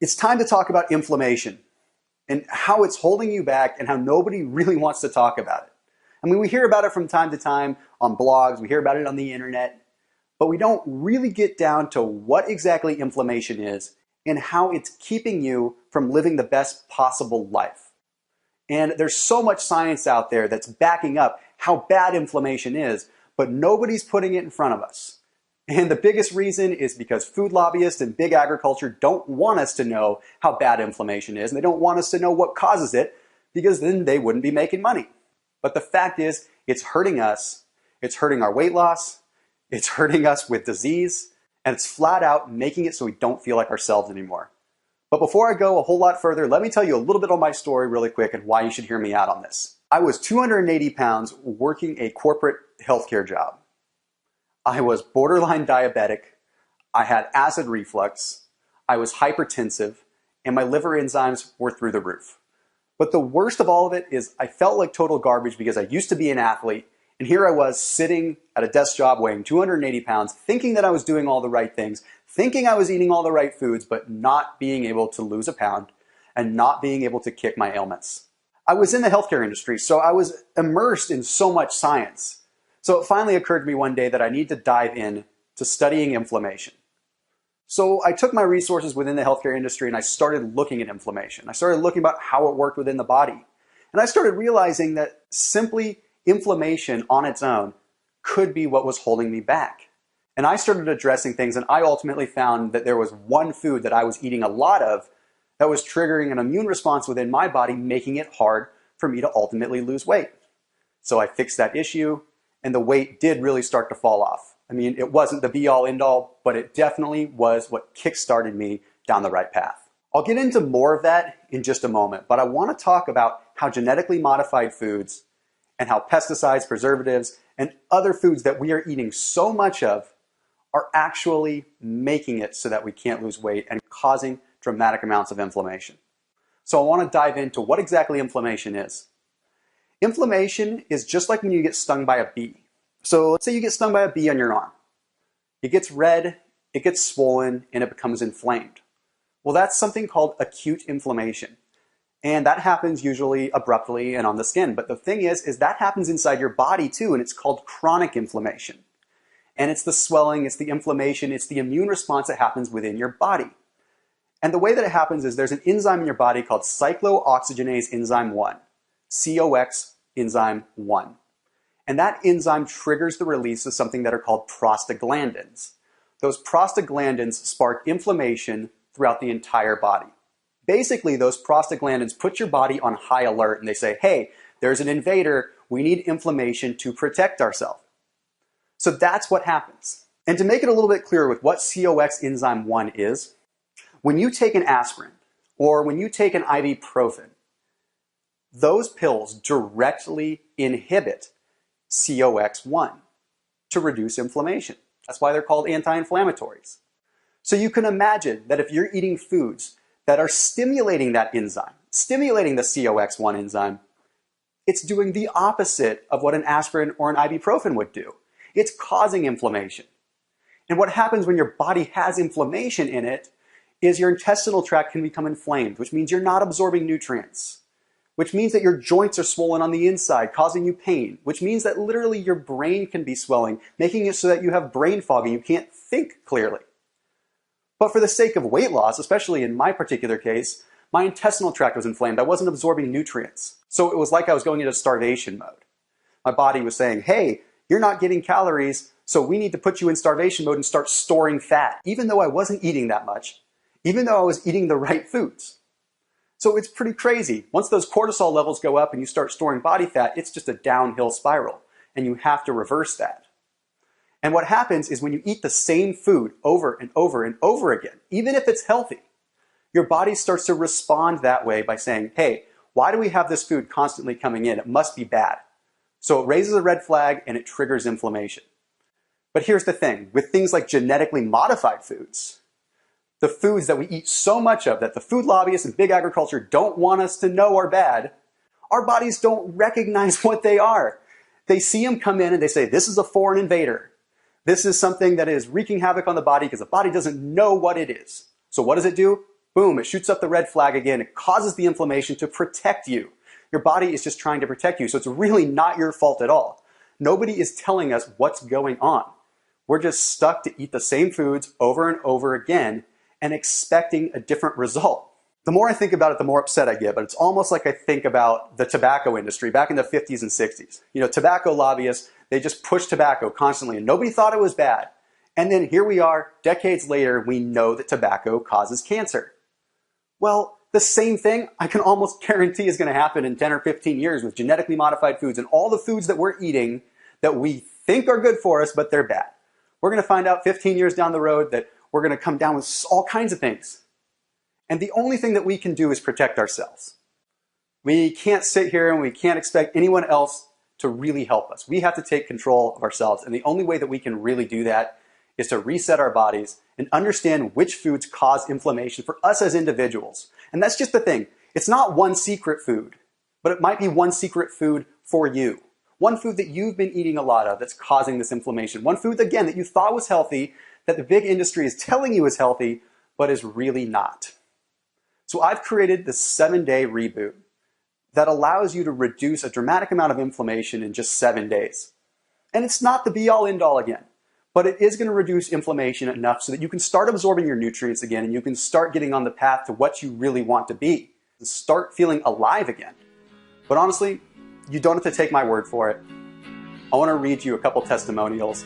It's time to talk about inflammation and how it's holding you back and how nobody really wants to talk about it. I mean, we hear about it from time to time on blogs, we hear about it on the internet, but we don't really get down to what exactly inflammation is and how it's keeping you from living the best possible life. And there's so much science out there that's backing up how bad inflammation is, but nobody's putting it in front of us. And the biggest reason is because food lobbyists and big agriculture don't want us to know how bad inflammation is, and they don't want us to know what causes it, because then they wouldn't be making money. But the fact is, it's hurting us, it's hurting our weight loss, it's hurting us with disease, and it's flat out making it so we don't feel like ourselves anymore. But before I go a whole lot further, let me tell you a little bit of my story really quick and why you should hear me out on this. I was 280 pounds working a corporate healthcare job. I was borderline diabetic, I had acid reflux, I was hypertensive, and my liver enzymes were through the roof. But the worst of all of it is I felt like total garbage because I used to be an athlete, and here I was sitting at a desk job weighing 280 pounds, thinking that I was doing all the right things, thinking I was eating all the right foods, but not being able to lose a pound and not being able to kick my ailments. I was in the healthcare industry, so I was immersed in so much science. So it finally occurred to me one day that I need to dive in to studying inflammation. So I took my resources within the healthcare industry and I started looking at inflammation. I started looking about how it worked within the body. And I started realizing that simply inflammation on its own could be what was holding me back. And I started addressing things, and I ultimately found that there was one food that I was eating a lot of that was triggering an immune response within my body, making it hard for me to ultimately lose weight. So I fixed that issue, and the weight did really start to fall off. I mean, it wasn't the be-all, end-all, but it definitely was what kick-started me down the right path. I'll get into more of that in just a moment, but I want to talk about how genetically modified foods and how pesticides, preservatives, and other foods that we are eating so much of are actually making it so that we can't lose weight and causing dramatic amounts of inflammation. So I want to dive into what exactly inflammation is. Inflammation is just like when you get stung by a bee. So let's say you get stung by a bee on your arm. It gets red, it gets swollen, and it becomes inflamed. Well, that's something called acute inflammation. And that happens usually abruptly and on the skin. But the thing is that happens inside your body too, and it's called chronic inflammation. And it's the swelling, it's the inflammation, it's the immune response that happens within your body. And the way that it happens is there's an enzyme in your body called cyclooxygenase enzyme 1, COX enzyme 1. And that enzyme triggers the release of something that are called prostaglandins. Those prostaglandins spark inflammation throughout the entire body. Basically, those prostaglandins put your body on high alert and they say, hey, there's an invader, we need inflammation to protect ourselves. So that's what happens. And to make it a little bit clearer with what COX enzyme 1 is, when you take an aspirin or when you take an ibuprofen, those pills directly inhibit COX-1 to reduce inflammation. That's why they're called anti-inflammatories. So you can imagine that if you're eating foods that are stimulating that enzyme, stimulating the COX-1 enzyme, it's doing the opposite of what an aspirin or an ibuprofen would do. It's causing inflammation. And what happens when your body has inflammation in it is your intestinal tract can become inflamed, which means you're not absorbing nutrients, which means that your joints are swollen on the inside, causing you pain, which means that literally your brain can be swelling, making it so that you have brain fog and you can't think clearly. But for the sake of weight loss, especially in my particular case, my intestinal tract was inflamed. I wasn't absorbing nutrients. So it was like I was going into starvation mode. My body was saying, hey, you're not getting calories, so we need to put you in starvation mode and start storing fat, even though I wasn't eating that much, even though I was eating the right foods. So it's pretty crazy. Once those cortisol levels go up and you start storing body fat, it's just a downhill spiral, and you have to reverse that. And what happens is when you eat the same food over and over and over again, even if it's healthy, your body starts to respond that way by saying, hey, why do we have this food constantly coming in? It must be bad. So it raises a red flag and it triggers inflammation. But here's the thing, with things like genetically modified foods, the foods that we eat so much of that the food lobbyists and big agriculture don't want us to know are bad, our bodies don't recognize what they are. They see them come in and they say, this is a foreign invader. This is something that is wreaking havoc on the body because the body doesn't know what it is. So what does it do? boom, it shoots up the red flag again. It causes the inflammation to protect you. Your body is just trying to protect you, so it's really not your fault at all. Nobody is telling us what's going on. We're just stuck to eat the same foods over and over again and expecting a different result. The more I think about it, the more upset I get, but it's almost like I think about the tobacco industry back in the 50s and 60s. You know, tobacco lobbyists, they just pushed tobacco constantly and nobody thought it was bad. And then here we are, decades later, we know that tobacco causes cancer. Well, the same thing I can almost guarantee is going to happen in 10 or 15 years with genetically modified foods and all the foods that we're eating that we think are good for us, but they're bad. We're going to find out 15 years down the road that we're going to come down with all kinds of things. And the only thing that we can do is protect ourselves. We can't sit here and we can't expect anyone else to really help us. We have to take control of ourselves. And the only way that we can really do that is to reset our bodies and understand which foods cause inflammation for us as individuals. And that's just the thing. It's not one secret food, but it might be one secret food for you. One food that you've been eating a lot of that's causing this inflammation. One food, again, that you thought was healthy, that the big industry is telling you is healthy, but is really not. So I've created this 7-day reboot that allows you to reduce a dramatic amount of inflammation in just 7 days. And it's not the be-all, end-all again, but it is going to reduce inflammation enough so that you can start absorbing your nutrients again and you can start getting on the path to what you really want to be and start feeling alive again. But honestly, you don't have to take my word for it. I want to read you a couple testimonials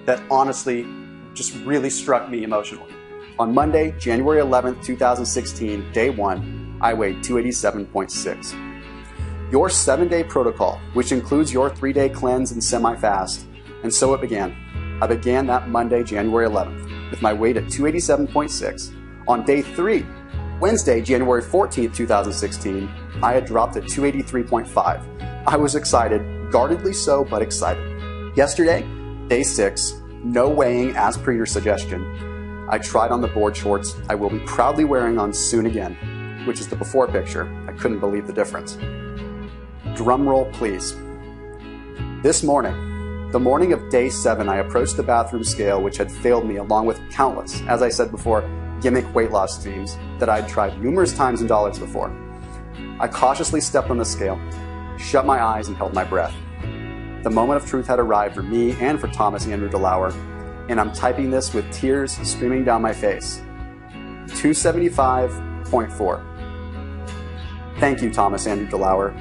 that honestly just really struck me emotionally. On Monday, January 11th, 2016, day 1, I weighed 287.6. Your 7-day protocol, which includes your 3-day cleanse and semi-fast, and so it began. I began that Monday, January 11th, with my weight at 287.6. On day 3, Wednesday, January 14th, 2016, I had dropped at 283.5. I was excited, guardedly so, but excited. Yesterday, day 6, no weighing as per your suggestion. I tried on the board shorts I will be proudly wearing on soon again, which is the before picture. I couldn't believe the difference. Drum roll, please. This morning, the morning of day 7, I approached the bathroom scale, which had failed me along with countless, as I said before, gimmick weight loss schemes that I'd tried numerous times in dollars before. I cautiously stepped on the scale, shut my eyes, and held my breath. The moment of truth had arrived for me and for Thomas Andrew Delauer, and I'm typing this with tears streaming down my face. 275.4. Thank you, Thomas Andrew Delauer.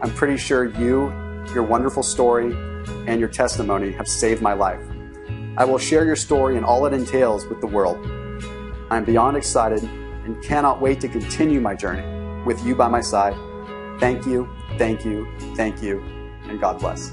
I'm pretty sure you, your wonderful story, and your testimony have saved my life. I will share your story and all it entails with the world. I'm beyond excited and cannot wait to continue my journey with you by my side. Thank you, thank you, thank you, and God bless.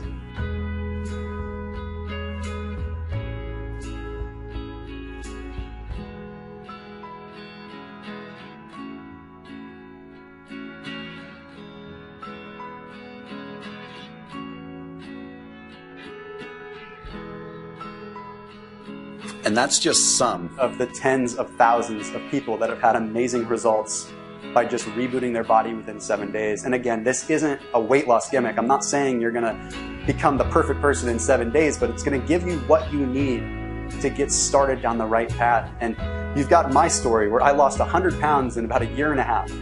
And that's just some of the tens of thousands of people that have had amazing results by just rebooting their body within 7 days. And again, this isn't a weight loss gimmick. I'm not saying you're going to become the perfect person in 7 days, but it's going to give you what you need to get started down the right path. And you've got my story where I lost 100 pounds in about a year and a half,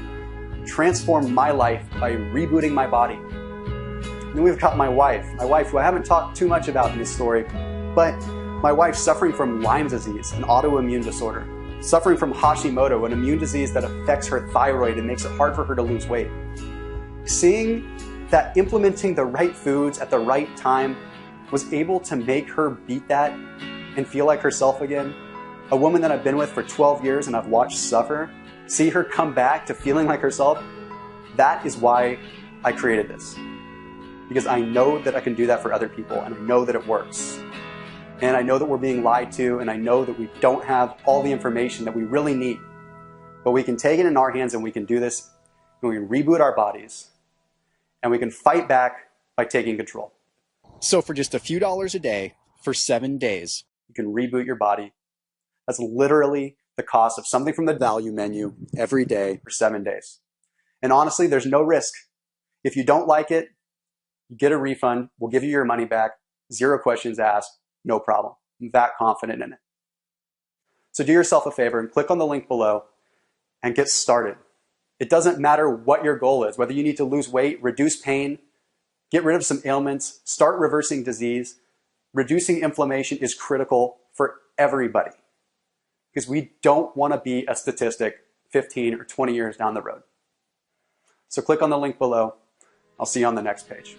transformed my life by rebooting my body. And then we've got my wife who I haven't talked too much about in this story, but my wife suffering from Lyme disease, an autoimmune disorder, suffering from Hashimoto, an immune disease that affects her thyroid and makes it hard for her to lose weight. Seeing that implementing the right foods at the right time was able to make her beat that and feel like herself again. A woman that I've been with for 12 years and I've watched suffer, see her come back to feeling like herself, that is why I created this. Because I know that I can do that for other people and I know that it works. And I know that we're being lied to, and I know that we don't have all the information that we really need. But we can take it in our hands and we can do this, and we can reboot our bodies, and we can fight back by taking control. So for just a few dollars a day, for 7 days, you can reboot your body. That's literally the cost of something from the value menu every day for 7 days. And honestly, there's no risk. If you don't like it, you get a refund. We'll give you your money back. 0 questions asked. No problem. I'm that confident in it. So do yourself a favor and click on the link below and get started. It doesn't matter what your goal is, whether you need to lose weight, reduce pain, get rid of some ailments, start reversing disease. Reducing inflammation is critical for everybody because we don't want to be a statistic 15 or 20 years down the road. So click on the link below. I'll see you on the next page.